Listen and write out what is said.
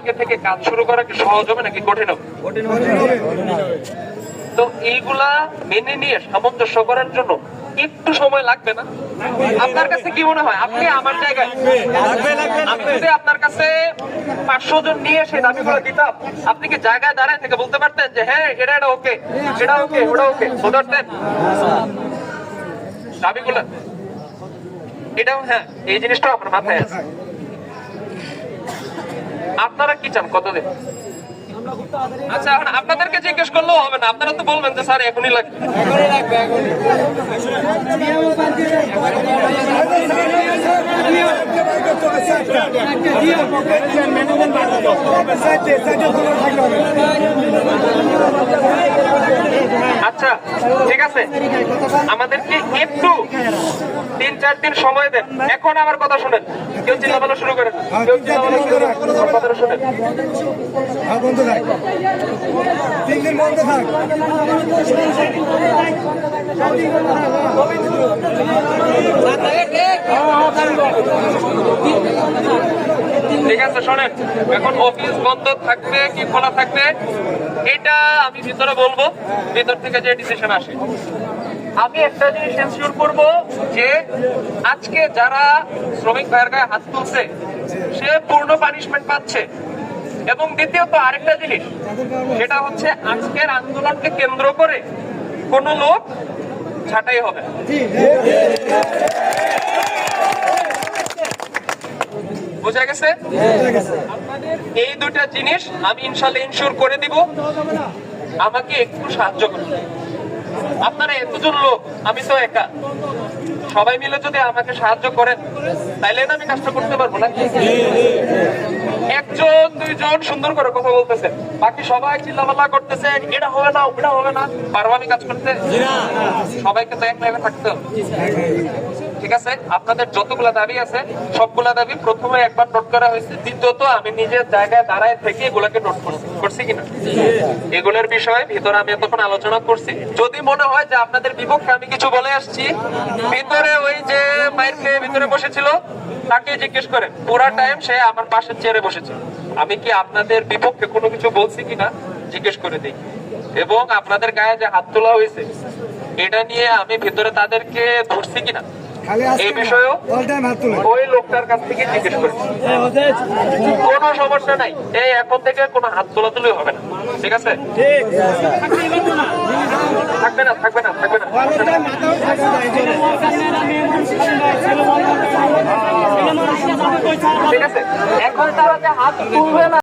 কালকে থেকে কাজ শুরু করা কি সহজ হবে নাকি কঠিন হবে? তো এইগুলা মেনে নিয়ে সামঞ্জস্য করার জন্য একটু সময় লাগবে না? আপনার কাছে কি মনে হয়, আপনি আমার জায়গায় আমি যদি আপনার কাছে 500 জন নিয়ে সেই দাবিগুলো দিতাম, আপনি কি জায়গায় দাঁড়ায় থেকে বলতে পারতেন যে হ্যাঁ এটা ওকে, এটা ওকে, ওটা ওকে বলতেন দাবিগুলো? এটাও হ্যাঁ, এই জিনিসটাও আপনার মাথায় আছে। আপনারা কি চান কতদিন? আচ্ছা, এখন আপনাদেরকে জিজ্ঞেস করলেও হবে না, আপনারা তো বলবেন যে স্যার এখনই লাগবে। আচ্ছা ঠিক আছে, আমাদেরকে একটু 3-4 দিন সময় দেন। এখন আমার কথা শুনেন, কেউ চিল্লাপাল্লা শুরু করেন, কেউ চিল্লাপাল্লা শুরু করেন, কথাটা শুনেন। 3 দিন বন্ধ থাক। ঠিক আছে শোনেন, এখন অফিস বন্ধ থাকবে কি খোলা থাকবে এটা আমি ভিতরে বলবো, ভিতর থেকে যে ডিসিশন আসে। আমি একটা জিনিস এনশিওর করব যে আজকে যারা শ্রমিক ভাইয়ের গায়ে হাত তুলছে সে পূর্ণ পানিশমেন্ট পাচ্ছে। এবং দ্বিতীয়ত আরেকটা জিনিস, সেটা হচ্ছে আজকের আন্দোলনকে কেন্দ্র করে কোন লোক ছাঁটাই হবে। বুঝা গেছে? এই দুটা জিনিস আমি ইনশাল্লাহ ইনশিওর করে দিব। আমাকে একটু সাহায্য করুন। আপনারা এতজন লোক, আমি তো একা, সবাই মিলে যদি আমাকে সাহায্য করেন তাইলে না আমি কাজটা করতে পারবো না। 1-2 জন সুন্দর করে কথা বলতেছে, বাকি সবাই চিল্লাপাল্লা করতেছে এটা হবে না ওটা হবে না, পারবো আমি কাজ করতে? সবাইকে তো এক জায়গায় থাকতে হবে। ঠিক আছে, আপনাদের যতগুলা দাবি আছে সবগুলা দাবি প্রথমে একবার নোট করা হয়েছে, দ্বিতীয়ত আমি নিজের জায়গায় দাঁড়ায় থেকে এগুলাকে নোট করছি কিনা এগুলোর বিষয়ে ভিতরে আমি এতক্ষণ আলোচনা করছি। যদি মনে হয় যে আপনাদের বিপক্ষে আমি কিছু বলে আসছি, ভিতরে ওই যে মাইর খেয়ে ভিতরে বসেছিল তাকে জিজ্ঞেস করেন, পুরা টাইম সে আমার পাশের চেয়ারে বসেছে, আমি কি আপনাদের বিপক্ষে কোনো কিছু বলছি কিনা জিজ্ঞেস করে দিই। এবং আপনাদের গায়ে যে হাত তোলা হয়েছে এটা নিয়ে আমি ভিতরে তাদেরকে ধরছি কিনা এই বিষয়েও ওই লোকটার কাছ থেকে জিজ্ঞেস করি। কোনো সমস্যা নাই, এই এখন থেকে কোনো হাত তোলাতুলি হবে না। ঠিক আছে? থাকবে না থাকবে না থাকবে না। ঠিক আছে, এখন তারা যে হাত তুলবে না